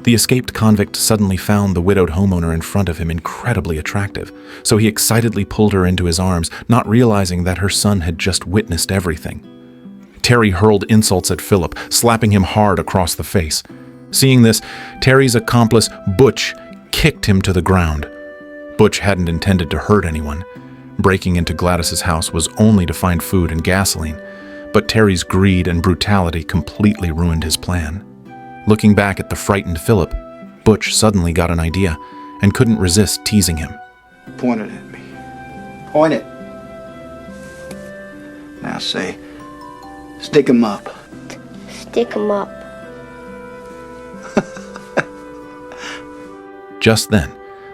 The escaped convict suddenly found the widowed homeowner in front of him incredibly attractive, so he excitedly pulled her into his arms, not realizing that her son had just witnessed everything. Terry hurled insults at Philip, slapping him hard across the face. Seeing this, Terry's accomplice, Butch, kicked him to the ground. Butch hadn't intended to hurt anyone. Breaking into Gladys's house was only to find food and gasoline, but Terry's greed and brutality completely ruined his plan. Looking back at the frightened Philip, Butch suddenly got an idea and couldn't resist teasing him. Point it at me. Point it. Now say, stick 'em up. Stick 'em up. Just then,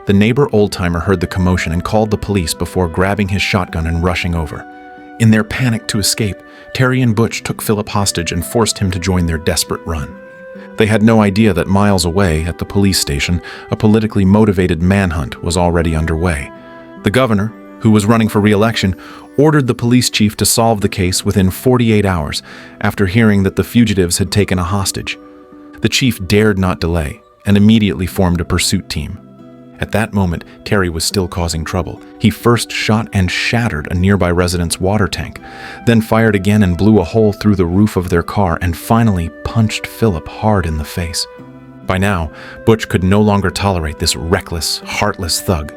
the neighbor old-timer heard the commotion and called the police before grabbing his shotgun and rushing over. In their panic to escape, Terry and Butch took Philip hostage and forced him to join their desperate run. They had no idea that miles away at the police station, a politically motivated manhunt was already underway. The governor, who was running for re-election, ordered the police chief to solve the case within 48 hours after hearing that the fugitives had taken a hostage. The chief dared not delay and immediately formed a pursuit team. At that moment, Terry was still causing trouble. He first shot and shattered a nearby resident's water tank, then fired again and blew a hole through the roof of their car, and finally punched Philip hard in the face. By now, Butch could no longer tolerate this reckless, heartless thug.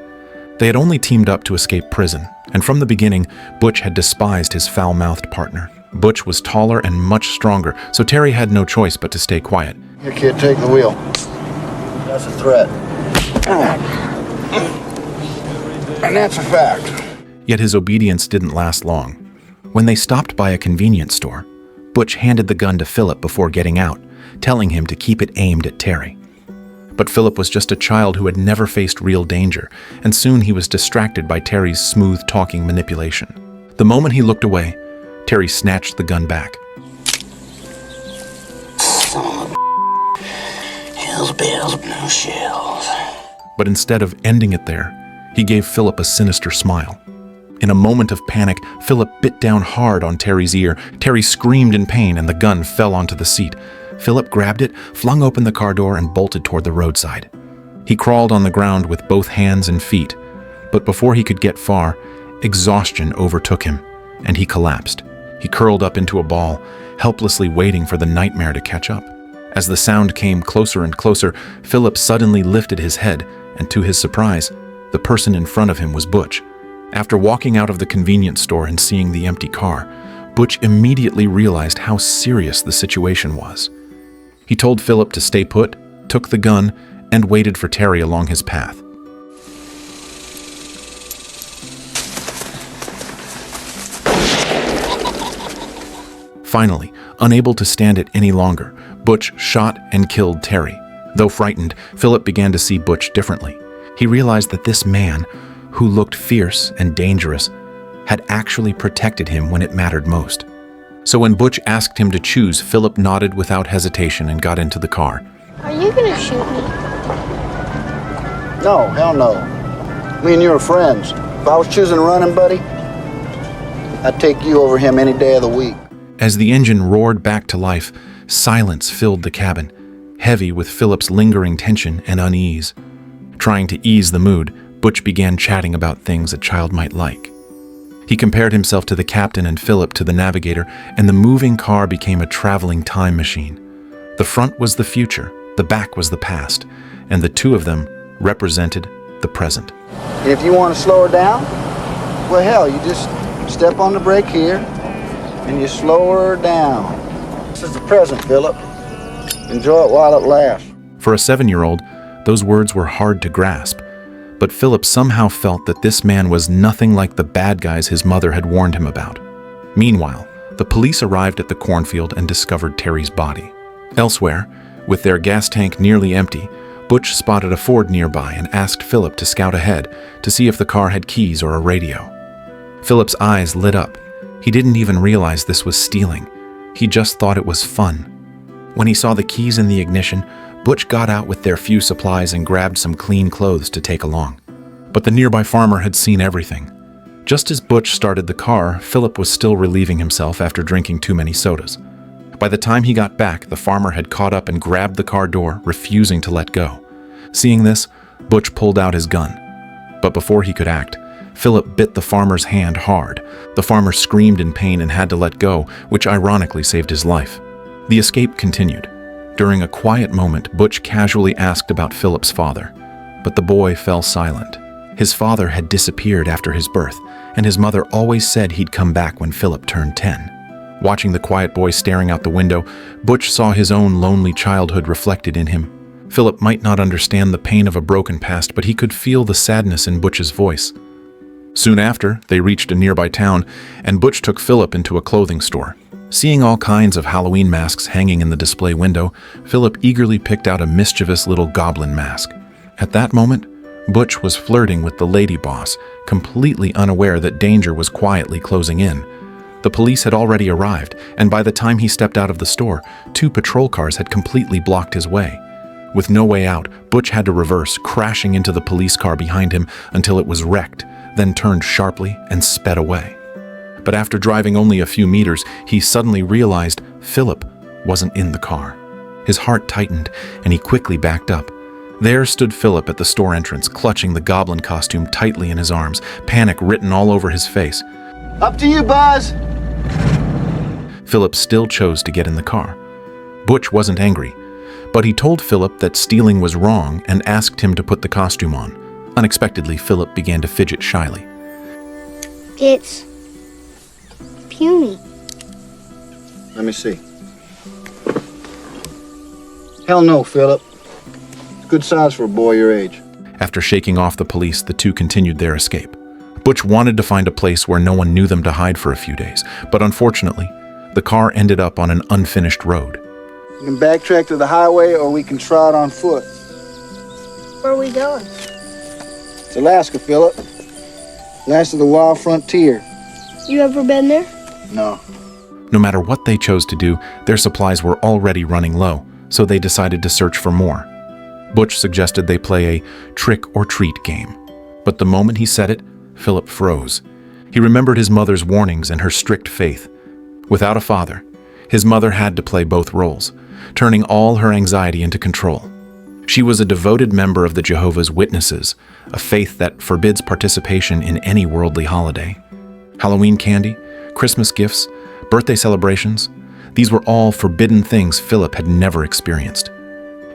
They had only teamed up to escape prison, and from the beginning, Butch had despised his foul-mouthed partner. Butch was taller and much stronger, so Terry had no choice but to stay quiet. Here, kid, take the wheel. That's a threat. And that's a fact. Yet his obedience didn't last long. When they stopped by a convenience store, Butch handed the gun to Philip before getting out, telling him to keep it aimed at Terry. But Philip was just a child who had never faced real danger, and soon he was distracted by Terry's smooth-talking manipulation. The moment he looked away, Terry snatched the gun back. Hills bells, blue shells. But instead of ending it there, he gave Philip a sinister smile. In a moment of panic, Philip bit down hard on Terry's ear. Terry screamed in pain and the gun fell onto the seat. Philip grabbed it, flung open the car door, and bolted toward the roadside. He crawled on the ground with both hands and feet, but before he could get far, exhaustion overtook him, and he collapsed. He curled up into a ball, helplessly waiting for the nightmare to catch up. As the sound came closer and closer, Philip suddenly lifted his head, and to his surprise, the person in front of him was Butch. After walking out of the convenience store and seeing the empty car, Butch immediately realized how serious the situation was. He told Philip to stay put, took the gun, and waited for Terry along his path. Finally, unable to stand it any longer, Butch shot and killed Terry. Though frightened, Philip began to see Butch differently. He realized that this man, who looked fierce and dangerous, had actually protected him when it mattered most. So when Butch asked him to choose, Philip nodded without hesitation and got into the car. Are you gonna shoot me? No, hell no. Me and you are friends. If I was choosing a running buddy, I'd take you over him any day of the week. As the engine roared back to life, silence filled the cabin, heavy with Philip's lingering tension and unease. Trying to ease the mood, Butch began chatting about things a child might like. He compared himself to the captain and Philip to the navigator, and the moving car became a traveling time machine. The front was the future, the back was the past, and the two of them represented the present. And if you want to slow her down, well, hell, you just step on the brake here, and you slow her down. This is the present, Philip. Enjoy it while it lasts. For a 7-year-old, those words were hard to grasp, but Philip somehow felt that this man was nothing like the bad guys his mother had warned him about. Meanwhile, the police arrived at the cornfield and discovered Terry's body. Elsewhere, with their gas tank nearly empty, Butch spotted a Ford nearby and asked Philip to scout ahead to see if the car had keys or a radio. Philip's eyes lit up. He didn't even realize this was stealing. He just thought it was fun. When he saw the keys in the ignition, Butch got out with their few supplies and grabbed some clean clothes to take along. But the nearby farmer had seen everything. Just as Butch started the car, Philip was still relieving himself after drinking too many sodas. By the time he got back, the farmer had caught up and grabbed the car door, refusing to let go. Seeing this, Butch pulled out his gun. But before he could act, Philip bit the farmer's hand hard. The farmer screamed in pain and had to let go, which ironically saved his life. The escape continued. During a quiet moment, Butch casually asked about Philip's father, but the boy fell silent. His father had disappeared after his birth, and his mother always said he'd come back when Philip turned 10. Watching the quiet boy staring out the window, Butch saw his own lonely childhood reflected in him. Philip might not understand the pain of a broken past, but he could feel the sadness in Butch's voice. Soon after, they reached a nearby town, and Butch took Philip into a clothing store. Seeing all kinds of Halloween masks hanging in the display window, Philip eagerly picked out a mischievous little goblin mask. At that moment, Butch was flirting with the lady boss, completely unaware that danger was quietly closing in. The police had already arrived, and by the time he stepped out of the store, 2 patrol cars had completely blocked his way. With no way out, Butch had to reverse, crashing into the police car behind him until it was wrecked, then turned sharply and sped away. But after driving only a few meters, he suddenly realized Philip wasn't in the car. His heart tightened, and he quickly backed up. There stood Philip at the store entrance, clutching the goblin costume tightly in his arms, panic written all over his face. Up to you, Buzz! Philip still chose to get in the car. Butch wasn't angry, but he told Philip that stealing was wrong and asked him to put the costume on. Unexpectedly, Philip began to fidget shyly. It's puny. Let me see. Hell no, Philip. It's good size for a boy your age. After shaking off the police, the 2 continued their escape. Butch wanted to find a place where no one knew them to hide for a few days, but unfortunately, the car ended up on an unfinished road. You can backtrack to the highway or we can trot on foot. Where are we going? It's Alaska, Philip. Last of the wild frontier. You ever been there? No. No matter what they chose to do, their supplies were already running low, so they decided to search for more. Butch suggested they play a trick-or-treat game. But the moment he said it, Philip froze. He remembered his mother's warnings and her strict faith. Without a father, his mother had to play both roles, turning all her anxiety into control. She was a devoted member of the Jehovah's Witnesses, a faith that forbids participation in any worldly holiday. Halloween candy, Christmas gifts, birthday celebrations, these were all forbidden things Philip had never experienced.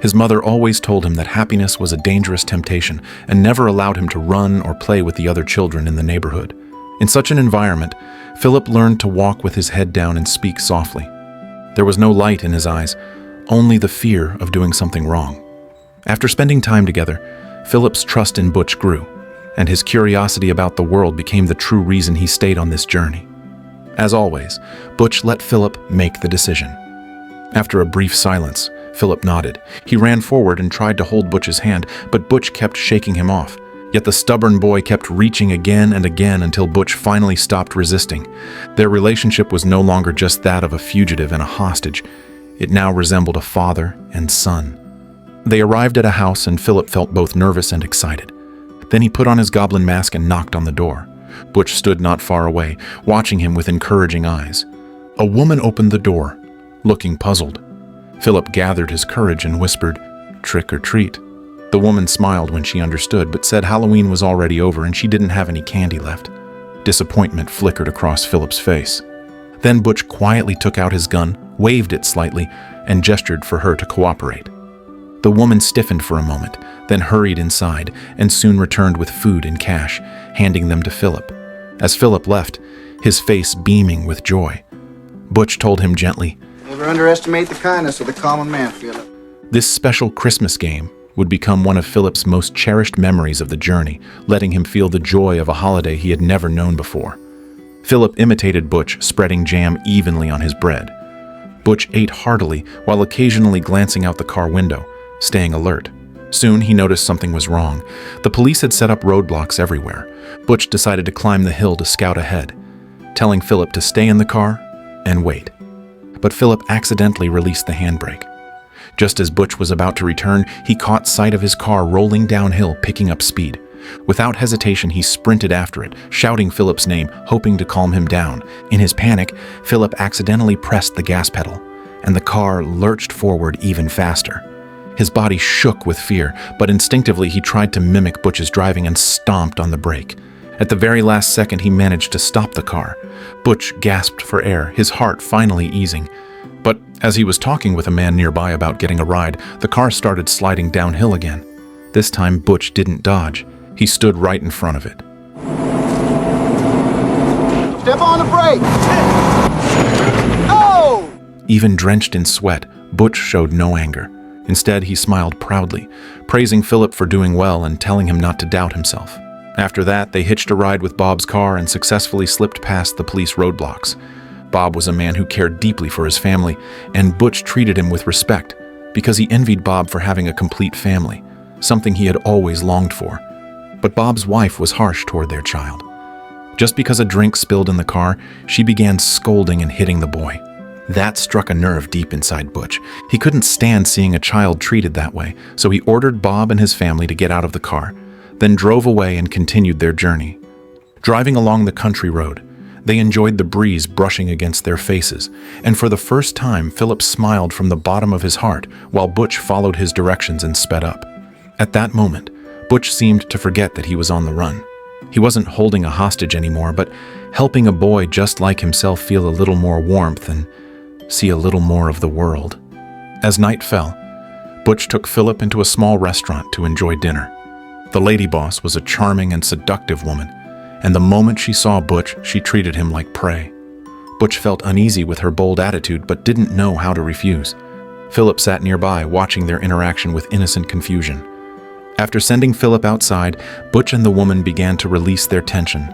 His mother always told him that happiness was a dangerous temptation and never allowed him to run or play with the other children in the neighborhood. In such an environment, Philip learned to walk with his head down and speak softly. There was no light in his eyes, only the fear of doing something wrong. After spending time together, Philip's trust in Butch grew, and his curiosity about the world became the true reason he stayed on this journey. As always, Butch let Philip make the decision. After a brief silence, Philip nodded. He ran forward and tried to hold Butch's hand, but Butch kept shaking him off. Yet the stubborn boy kept reaching again and again until Butch finally stopped resisting. Their relationship was no longer just that of a fugitive and a hostage. It now resembled a father and son. They arrived at a house, and Philip felt both nervous and excited. Then he put on his goblin mask and knocked on the door. Butch stood not far away, watching him with encouraging eyes. A woman opened the door, looking puzzled. Philip gathered his courage and whispered, "Trick or treat." The woman smiled when she understood, but said Halloween was already over and she didn't have any candy left. Disappointment flickered across Philip's face. Then Butch quietly took out his gun, waved it slightly, and gestured for her to cooperate. The woman stiffened for a moment, then hurried inside and soon returned with food and cash, handing them to Philip. As Philip left, his face beaming with joy, Butch told him gently, Never underestimate the kindness of the common man, Philip. this special Christmas game would become one of Philip's most cherished memories of the journey, letting him feel the joy of a holiday he had never known before. Philip imitated Butch, spreading jam evenly on his bread. Butch ate heartily while occasionally glancing out the car window, staying alert. Soon he noticed something was wrong. The police had set up roadblocks everywhere. Butch decided to climb the hill to scout ahead, telling Philip to stay in the car and wait. But Philip accidentally released the handbrake. Just as Butch was about to return, he caught sight of his car rolling downhill, picking up speed. Without hesitation, he sprinted after it, shouting Philip's name, hoping to calm him down. In his panic, Philip accidentally pressed the gas pedal. and the car lurched forward even faster. His body shook with fear, but instinctively he tried to mimic Butch's driving and stomped on the brake. At the very last second, he managed to stop the car. Butch gasped for air, his heart finally easing. But as he was talking with a man nearby about getting a ride, the car started sliding downhill again. This time, Butch didn't dodge. He stood right in front of it. Step on the brake! Oh! Even drenched in sweat, Butch showed no anger. Instead, he smiled proudly, praising Philip for doing well and telling him not to doubt himself. After that, they hitched a ride with Bob's car and successfully slipped past the police roadblocks. Bob was a man who cared deeply for his family, and Butch treated him with respect because he envied Bob for having a complete family, something he had always longed for. But Bob's wife was harsh toward their child. Just because a drink spilled in the car, she began scolding and hitting the boy. That struck a nerve deep inside Butch. He couldn't stand seeing a child treated that way, so he ordered Bob and his family to get out of the car, then drove away and continued their journey. Driving along the country road, they enjoyed the breeze brushing against their faces, and for the first time, Philip smiled from the bottom of his heart while Butch followed his directions and sped up. At that moment, Butch seemed to forget that he was on the run. He wasn't holding a hostage anymore, but helping a boy just like himself feel a little more warmth and see a little more of the world. As night fell, Butch took Philip into a small restaurant to enjoy dinner. The lady boss was a charming and seductive woman, and the moment she saw Butch, she treated him like prey. Butch felt uneasy with her bold attitude but didn't know how to refuse. Philip sat nearby, watching their interaction with innocent confusion. After sending Philip outside, Butch and the woman began to release their tension.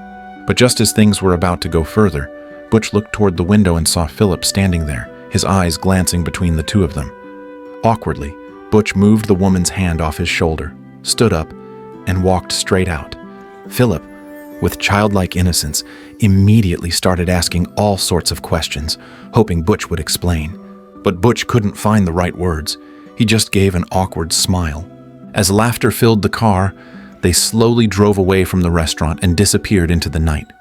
But just as things were about to go further, Butch looked toward the window and saw Philip standing there, his eyes glancing between the two of them. Awkwardly, Butch moved the woman's hand off his shoulder, stood up, and walked straight out. Philip, with childlike innocence, immediately started asking all sorts of questions, hoping Butch would explain. But Butch couldn't find the right words. He just gave an awkward smile. As laughter filled the car, they slowly drove away from the restaurant and disappeared into the night.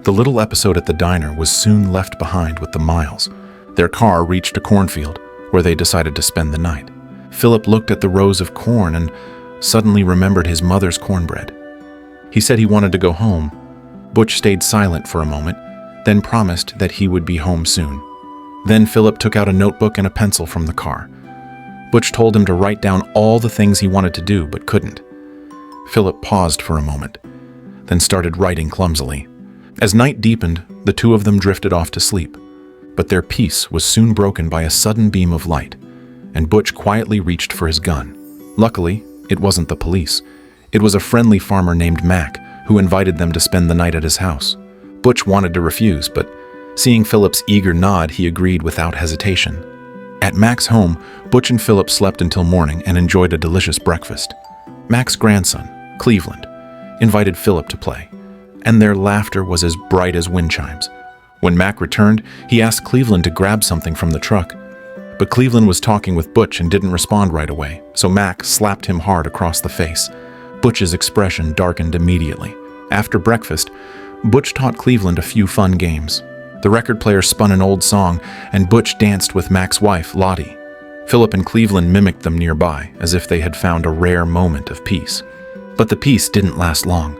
The little episode at the diner was soon left behind with the miles. Their car reached a cornfield, where they decided to spend the night. Philip looked at the rows of corn and suddenly remembered his mother's cornbread. He said he wanted to go home. Butch stayed silent for a moment, then promised that he would be home soon. Then Philip took out a notebook and a pencil from the car. Butch told him to write down all the things he wanted to do but couldn't. Philip paused for a moment, then started writing clumsily. As night deepened, the two of them drifted off to sleep, but their peace was soon broken by a sudden beam of light, and Butch quietly reached for his gun. Luckily, it wasn't the police. It was a friendly farmer named Mac, who invited them to spend the night at his house. Butch wanted to refuse, but seeing Philip's eager nod, he agreed without hesitation. At Mac's home, Butch and Philip slept until morning and enjoyed a delicious breakfast. Mac's grandson, Cleveland, invited Philip to play, and their laughter was as bright as wind chimes. When Mac returned, he asked Cleveland to grab something from the truck. But Cleveland was talking with Butch and didn't respond right away, so Mac slapped him hard across the face. Butch's expression darkened immediately. After breakfast, Butch taught Cleveland a few fun games. The record player spun an old song, and Butch danced with Mac's wife, Lottie. Philip and Cleveland mimicked them nearby, as if they had found a rare moment of peace. But the peace didn't last long.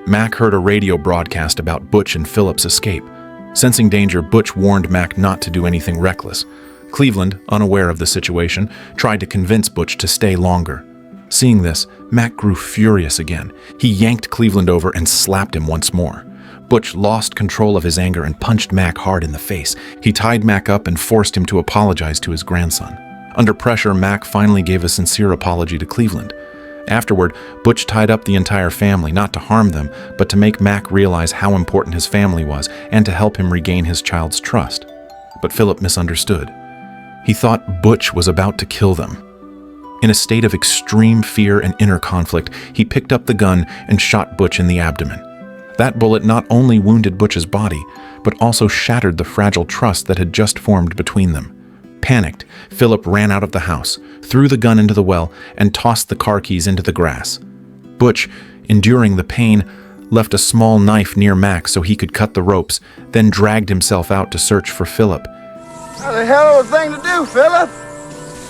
Mac heard a radio broadcast about Butch and Philip's escape. Sensing danger, Butch warned Mac not to do anything reckless. Cleveland, unaware of the situation, tried to convince Butch to stay longer. Seeing this, Mac grew furious again. He yanked Cleveland over and slapped him once more. Butch lost control of his anger and punched Mac hard in the face. He tied Mac up and forced him to apologize to his grandson. Under pressure, Mac finally gave a sincere apology to Cleveland. Afterward, Butch tied up the entire family, not to harm them, but to make Mac realize how important his family was and to help him regain his child's trust. But Philip misunderstood. He thought Butch was about to kill them. In a state of extreme fear and inner conflict, he picked up the gun and shot Butch in the abdomen. That bullet not only wounded Butch's body, but also shattered the fragile trust that had just formed between them. Panicked, Philip ran out of the house, threw the gun into the well, and tossed the car keys into the grass. Butch, enduring the pain, left a small knife near Mac so he could cut the ropes, then dragged himself out to search for Philip. That's a hell of a thing to do, Philip.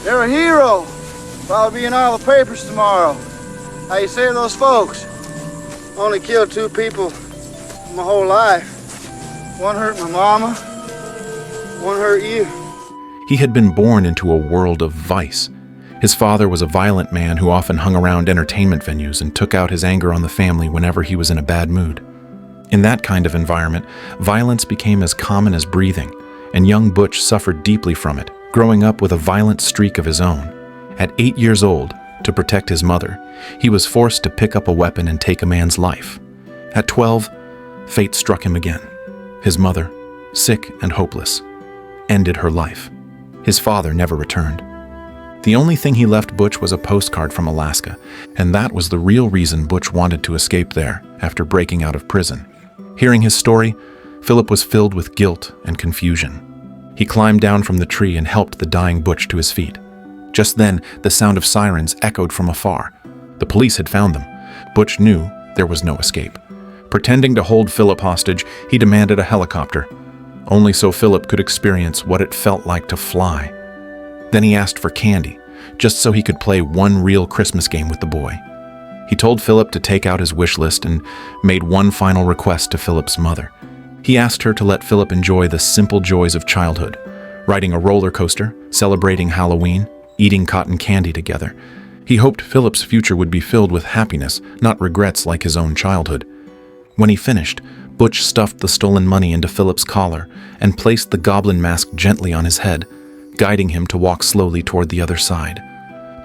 You're a hero. Probably be in all the papers tomorrow. How you say to those folks? Only killed 2 people my whole life. One hurt my mama, one hurt you. He had been born into a world of vice. His father was a violent man who often hung around entertainment venues and took out his anger on the family whenever he was in a bad mood. In that kind of environment, violence became as common as breathing, and young Butch suffered deeply from it, growing up with a violent streak of his own. At 8 years old, to protect his mother, he was forced to pick up a weapon and take a man's life. At 12, fate struck him again. His mother, sick and hopeless, ended her life. His father never returned. The only thing he left Butch was a postcard from Alaska, and that was the real reason Butch wanted to escape there after breaking out of prison. Hearing his story, Philip was filled with guilt and confusion. He climbed down from the tree and helped the dying Butch to his feet. Just then, the sound of sirens echoed from afar. The police had found them. Butch knew there was no escape. Pretending to hold Philip hostage, he demanded a helicopter, only so Philip could experience what it felt like to fly. Then he asked for candy, just so he could play one real Christmas game with the boy. He told Philip to take out his wish list and made one final request to Philip's mother. He asked her to let Philip enjoy the simple joys of childhood, riding a roller coaster, celebrating Halloween, eating cotton candy together. He hoped Philip's future would be filled with happiness, not regrets like his own childhood. When he finished, Butch stuffed the stolen money into Philip's collar and placed the goblin mask gently on his head, guiding him to walk slowly toward the other side.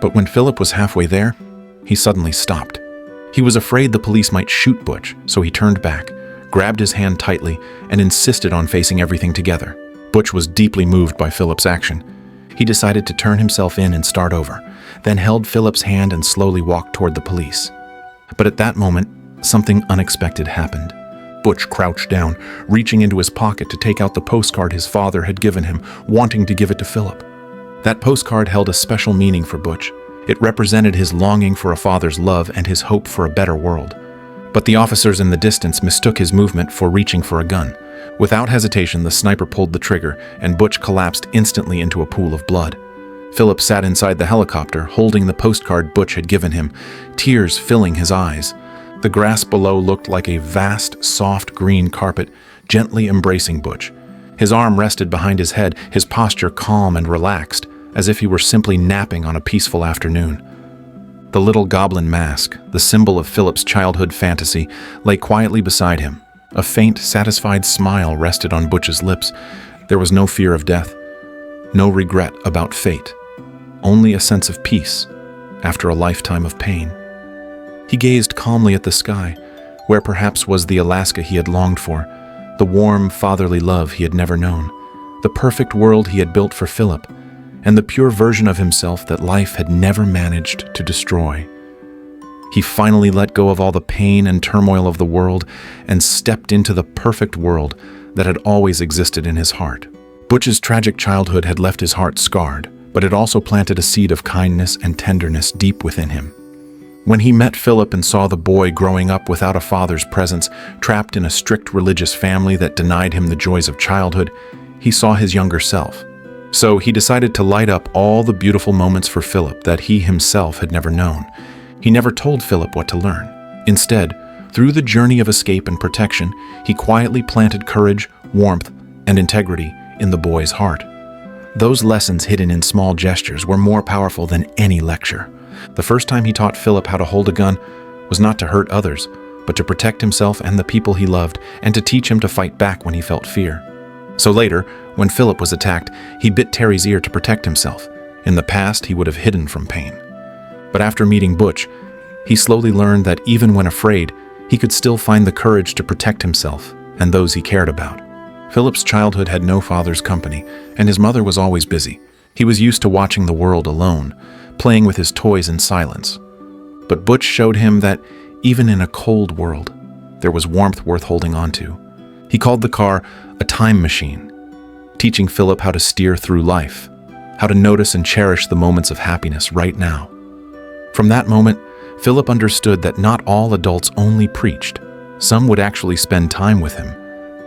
But when Philip was halfway there, he suddenly stopped. He was afraid the police might shoot Butch, so he turned back, grabbed his hand tightly, and insisted on facing everything together. Butch was deeply moved by Philip's action. He decided to turn himself in and start over, then held Philip's hand and slowly walked toward the police. But at that moment, something unexpected happened. Butch crouched down, reaching into his pocket to take out the postcard his father had given him, wanting to give it to Philip. That postcard held a special meaning for Butch. It represented his longing for a father's love and his hope for a better world. But the officers in the distance mistook his movement for reaching for a gun. Without hesitation, the sniper pulled the trigger, and Butch collapsed instantly into a pool of blood. Philip sat inside the helicopter, holding the postcard Butch had given him, tears filling his eyes. The grass below looked like a vast, soft green carpet, gently embracing Butch. His arm rested behind his head, his posture calm and relaxed, as if he were simply napping on a peaceful afternoon. The little goblin mask, the symbol of Philip's childhood fantasy, lay quietly beside him. A faint, satisfied smile rested on Butch's lips. There was no fear of death, no regret about fate, only a sense of peace after a lifetime of pain. He gazed calmly at the sky, where perhaps was the Alaska he had longed for, the warm, fatherly love he had never known, the perfect world he had built for Philip, and the pure version of himself that life had never managed to destroy. He finally let go of all the pain and turmoil of the world and stepped into the perfect world that had always existed in his heart. Butch's tragic childhood had left his heart scarred, but it also planted a seed of kindness and tenderness deep within him. When he met Philip and saw the boy growing up without a father's presence, trapped in a strict religious family that denied him the joys of childhood, he saw his younger self. So he decided to light up all the beautiful moments for Philip that he himself had never known. He never told Philip what to learn. Instead, through the journey of escape and protection, he quietly planted courage, warmth, and integrity in the boy's heart. Those lessons hidden in small gestures were more powerful than any lecture. The first time he taught Philip how to hold a gun was not to hurt others, but to protect himself and the people he loved, and to teach him to fight back when he felt fear. So later, when Philip was attacked, he bit Terry's ear to protect himself. In the past, he would have hidden from pain. But after meeting Butch, he slowly learned that even when afraid, he could still find the courage to protect himself and those he cared about. Philip's childhood had no father's company, and his mother was always busy. He was used to watching the world alone, playing with his toys in silence. But Butch showed him that even in a cold world, there was warmth worth holding on to. He called the car a time machine, teaching Philip how to steer through life, how to notice and cherish the moments of happiness right now. From that moment, Philip understood that not all adults only preached. Some would actually spend time with him.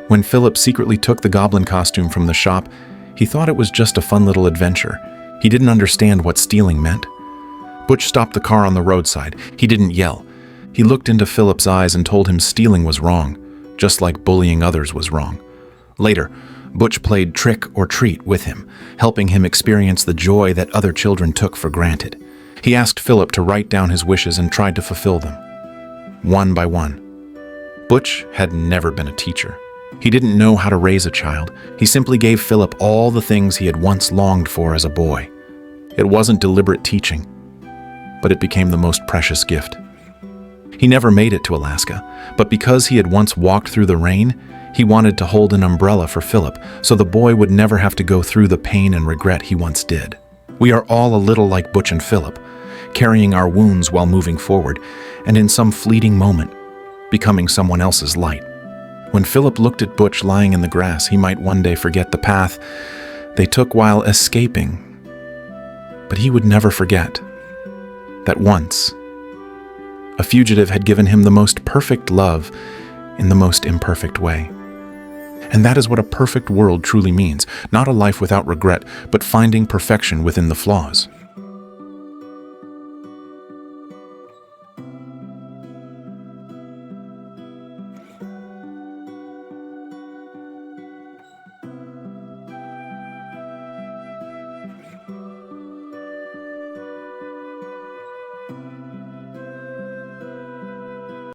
When Philip secretly took the goblin costume from the shop, He thought it was just a fun little adventure. He didn't understand what stealing meant. Butch stopped the car on the roadside. He didn't yell. He looked into Philip's eyes and told him stealing was wrong, just like bullying others was wrong. Later, Butch played trick or treat with him, helping him experience the joy that other children took for granted. He asked Philip to write down his wishes and tried to fulfill them, one by one. Butch had never been a teacher. He didn't know how to raise a child. He simply gave Philip all the things he had once longed for as a boy. It wasn't deliberate teaching, but it became the most precious gift. He never made it to Alaska, but because he had once walked through the rain, he wanted to hold an umbrella for Philip so the boy would never have to go through the pain and regret he once did. We are all a little like Butch and Philip, carrying our wounds while moving forward, and in some fleeting moment, becoming someone else's light. When Philip looked at Butch lying in the grass, he might one day forget the path they took while escaping. But he would never forget that once, a fugitive had given him the most perfect love in the most imperfect way. And that is what a perfect world truly means, not a life without regret, but finding perfection within the flaws.